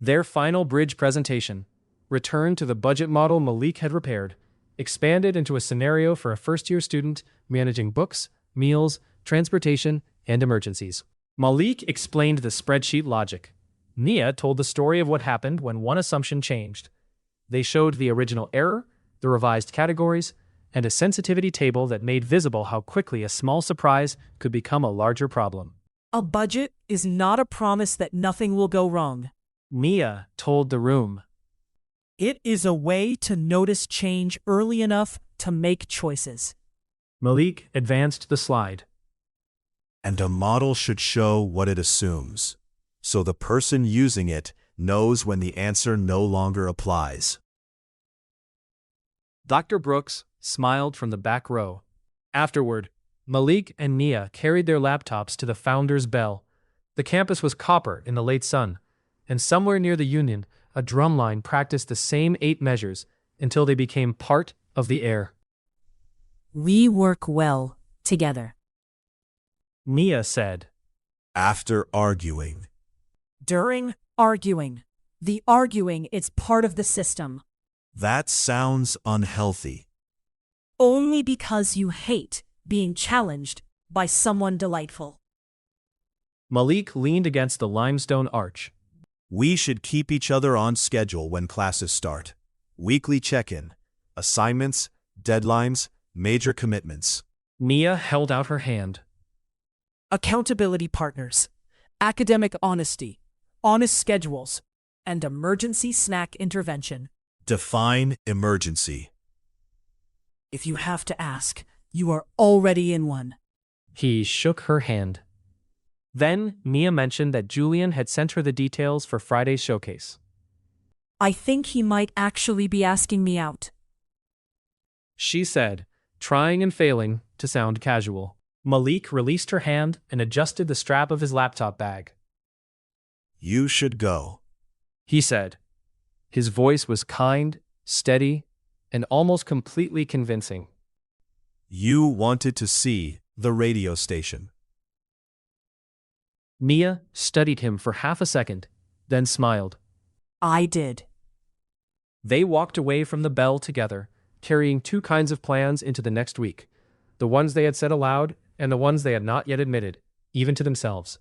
Their final bridge presentation returned to the budget model Malik had repaired, expanded into a scenario for a first-year student managing books, meals, transportation, and emergencies. Malik explained the spreadsheet logic. Nia told the story of what happened when one assumption changed. They showed the original error, the revised categories, and a sensitivity table that made visible how quickly a small surprise could become a larger problem. A budget is not a promise that nothing will go wrong. Nia told the room. It is a way to notice change early enough to make choices. Malik advanced the slide. And a model should show what it assumes, so the person using it knows when the answer no longer applies. Dr. Brooks smiled from the back row. Afterward, Malik and Nia carried their laptops to the Founder's Bell. The campus was copper in the late sun, and somewhere near the Union, a drumline practiced the same 8 measures until they became part of the air. We work well together. Nia said. After arguing. During arguing. The arguing is part of the system. That sounds unhealthy. Only because you hate being challenged by someone delightful. Malik leaned against the limestone arch. We should keep each other on schedule when classes start. Weekly check-in, assignments, deadlines, major commitments. Nia held out her hand. Accountability partners, academic honesty, honest schedules, and emergency snack intervention. Define emergency. If you have to ask, you are already in one. He shook her hand. Then, Nia mentioned that Julian had sent her the details for Friday's showcase. I think he might actually be asking me out, she said, trying and failing to sound casual. Malik released her hand and adjusted the strap of his laptop bag. You should go, he said. His voice was kind, steady, and almost completely convincing. You wanted to see the radio station. Nia studied him for half a second, then smiled. I did. They walked away from the Bell together, carrying 2 kinds of plans into the next week, the ones they had said aloud and the ones they had not yet admitted, even to themselves.